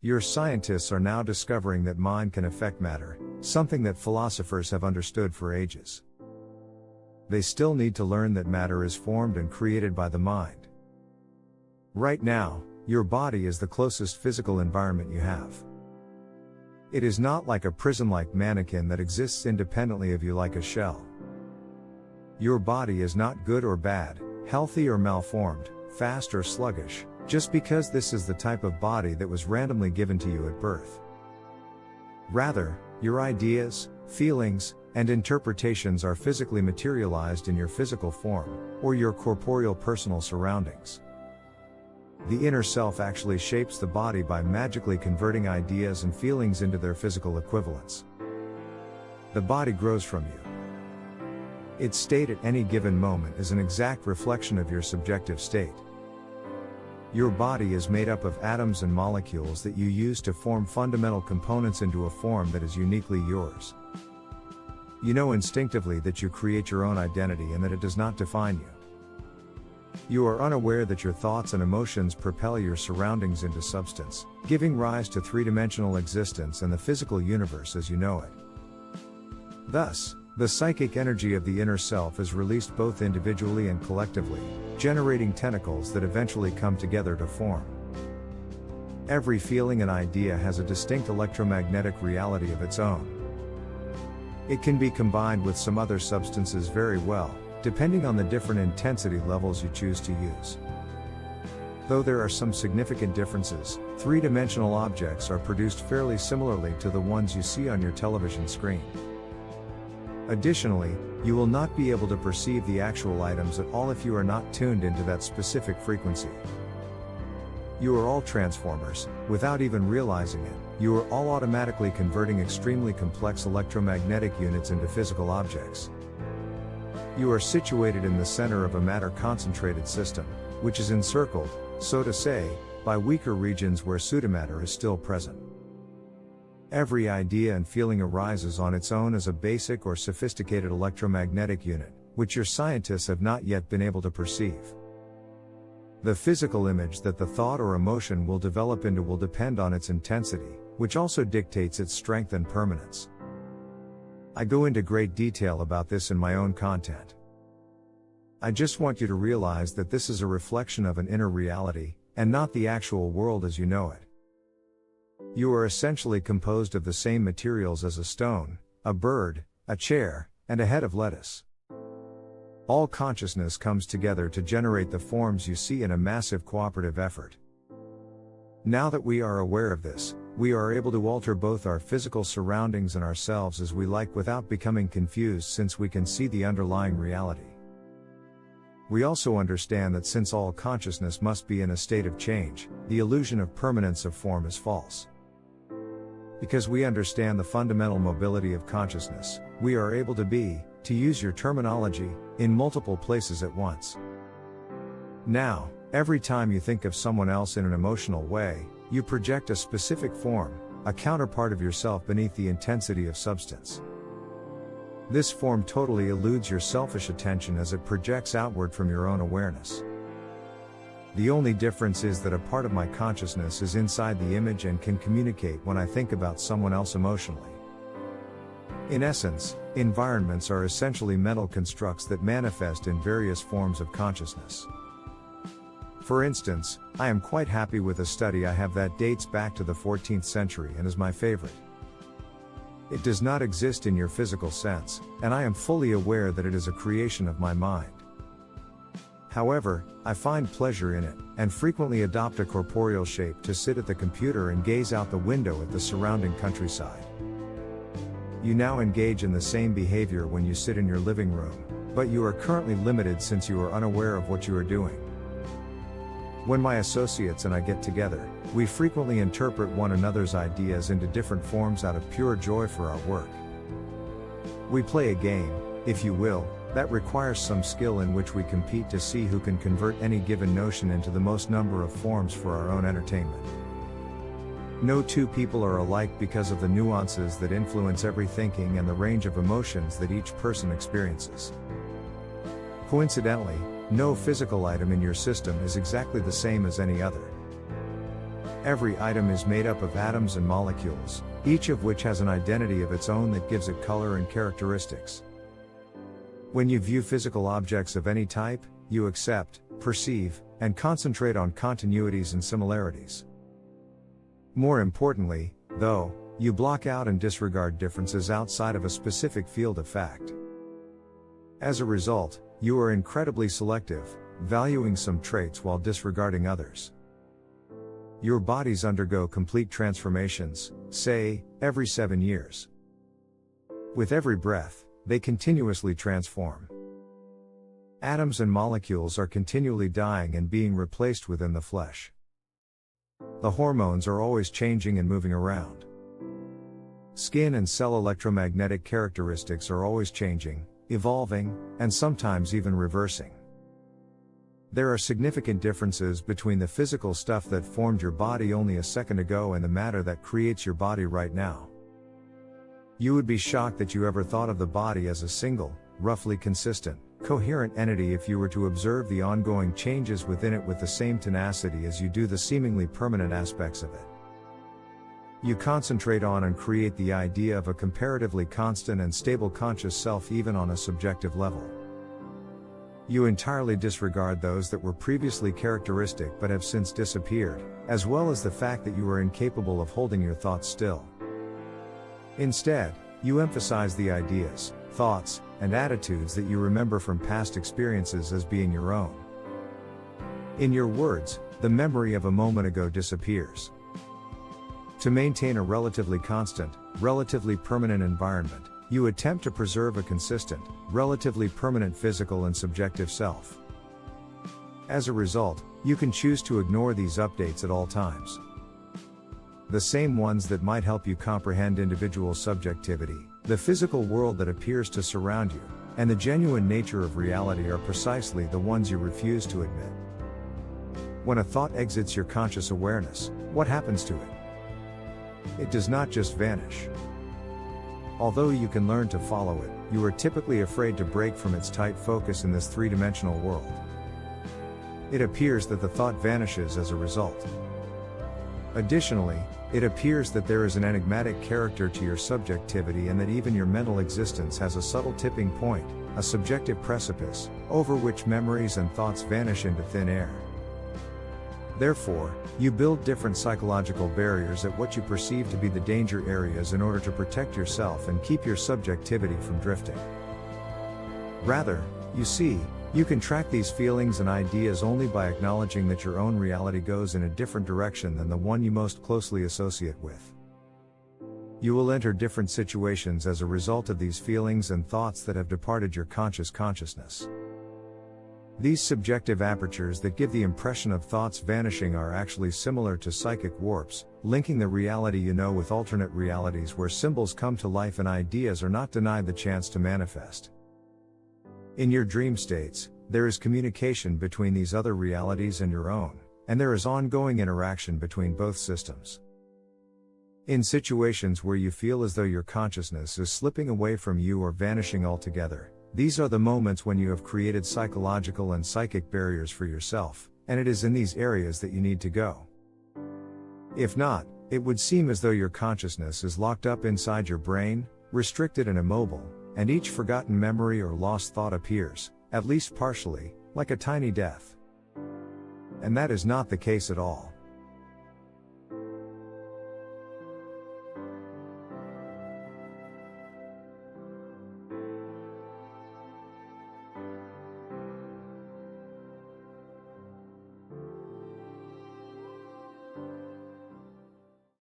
Your scientists are now discovering that mind can affect matter, something that philosophers have understood for ages. They still need to learn that matter is formed and created by the mind. Right now, your body is the closest physical environment you have. It is not like a prison-like mannequin that exists independently of you like a shell. Your body is not good or bad, healthy or malformed, fast or sluggish, just because this is the type of body that was randomly given to you at birth. Rather, your ideas, feelings, and interpretations are physically materialized in your physical form, or your corporeal personal surroundings. The inner self actually shapes the body by magically converting ideas and feelings into their physical equivalents. The body grows from you. Its state at any given moment is an exact reflection of your subjective state. Your body is made up of atoms and molecules that you use to form fundamental components into a form that is uniquely yours. You know instinctively that you create your own identity and that it does not define you. You are unaware that your thoughts and emotions propel your surroundings into substance, giving rise to three-dimensional existence and the physical universe as you know it. Thus, the psychic energy of the inner self is released both individually and collectively, generating tentacles that eventually come together to form. Every feeling and idea has a distinct electromagnetic reality of its own. It can be combined with some other substances very well, depending on the different intensity levels you choose to use. Though there are some significant differences, three-dimensional objects are produced fairly similarly to the ones you see on your television screen. Additionally, you will not be able to perceive the actual items at all if you are not tuned into that specific frequency. You are all transformers, without even realizing it. You are all automatically converting extremely complex electromagnetic units into physical objects. You are situated in the center of a matter-concentrated system, which is encircled, so to say, by weaker regions where pseudomatter is still present. Every idea and feeling arises on its own as a basic or sophisticated electromagnetic unit, which your scientists have not yet been able to perceive. The physical image that the thought or emotion will develop into will depend on its intensity, which also dictates its strength and permanence. I go into great detail about this in my own content. I just want you to realize that this is a reflection of an inner reality, and not the actual world as you know it. You are essentially composed of the same materials as a stone, a bird, a chair, and a head of lettuce. All consciousness comes together to generate the forms you see in a massive cooperative effort. Now that we are aware of this, we are able to alter both our physical surroundings and ourselves as we like without becoming confused, since we can see the underlying reality. We also understand that since all consciousness must be in a state of change, the illusion of permanence of form is false. Because we understand the fundamental mobility of consciousness, we are able to be, to use your terminology, in multiple places at once. Now, every time you think of someone else in an emotional way, you project a specific form, a counterpart of yourself beneath the intensity of substance. This form totally eludes your selfish attention as it projects outward from your own awareness. The only difference is that a part of my consciousness is inside the image and can communicate when I think about someone else emotionally. In essence, environments are essentially mental constructs that manifest in various forms of consciousness. For instance, I am quite happy with a study I have that dates back to the 14th century and is my favorite. It does not exist in your physical sense, and I am fully aware that it is a creation of my mind. However, I find pleasure in it, and frequently adopt a corporeal shape to sit at the computer and gaze out the window at the surrounding countryside. You now engage in the same behavior when you sit in your living room, but you are currently limited since you are unaware of what you are doing. When my associates and I get together, we frequently interpret one another's ideas into different forms out of pure joy for our work. We play a game, if you will, that requires some skill in which we compete to see who can convert any given notion into the most number of forms for our own entertainment. No two people are alike because of the nuances that influence every thinking and the range of emotions that each person experiences. Coincidentally, no physical item in your system is exactly the same as any other. Every item is made up of atoms and molecules, each of which has an identity of its own that gives it color and characteristics. When you view physical objects of any type, you accept, perceive, and concentrate on continuities and similarities. More importantly, though, you block out and disregard differences outside of a specific field of fact. As a result, you are incredibly selective, valuing some traits while disregarding others. Your bodies undergo complete transformations, say, every 7 years. With every breath, they continuously transform. Atoms and molecules are continually dying and being replaced within the flesh. The hormones are always changing and moving around. Skin and cell electromagnetic characteristics are always changing, evolving, and sometimes even reversing. There are significant differences between the physical stuff that formed your body only a second ago and the matter that creates your body right now. You would be shocked that you ever thought of the body as a single, roughly consistent, coherent entity if you were to observe the ongoing changes within it with the same tenacity as you do the seemingly permanent aspects of it. You concentrate on and create the idea of a comparatively constant and stable conscious self even on a subjective level. You entirely disregard those that were previously characteristic but have since disappeared, as well as the fact that you are incapable of holding your thoughts still. Instead, you emphasize the ideas, thoughts, and attitudes that you remember from past experiences as being your own. In your words, the memory of a moment ago disappears. To maintain a relatively constant, relatively permanent environment, you attempt to preserve a consistent, relatively permanent physical and subjective self. As a result, you can choose to ignore these updates at all times. The same ones that might help you comprehend individual subjectivity, the physical world that appears to surround you, and the genuine nature of reality are precisely the ones you refuse to admit. When a thought exits your conscious awareness, what happens to it? It does not just vanish. Although you can learn to follow it, you are typically afraid to break from its tight focus in this three-dimensional world. It appears that the thought vanishes as a result. Additionally, it appears that there is an enigmatic character to your subjectivity and that even your mental existence has a subtle tipping point, a subjective precipice, over which memories and thoughts vanish into thin air. Therefore, you build different psychological barriers at what you perceive to be the danger areas in order to protect yourself and keep your subjectivity from drifting. Rather, you see, you can track these feelings and ideas only by acknowledging that your own reality goes in a different direction than the one you most closely associate with. You will enter different situations as a result of these feelings and thoughts that have departed your consciousness. These subjective apertures that give the impression of thoughts vanishing are actually similar to psychic warps, linking the reality you know with alternate realities where symbols come to life and ideas are not denied the chance to manifest. In your dream states, there is communication between these other realities and your own, and there is ongoing interaction between both systems. In situations where you feel as though your consciousness is slipping away from you or vanishing altogether, these are the moments when you have created psychological and psychic barriers for yourself, and it is in these areas that you need to go. If not, it would seem as though your consciousness is locked up inside your brain, restricted and immobile, and each forgotten memory or lost thought appears, at least partially, like a tiny death. And that is not the case at all.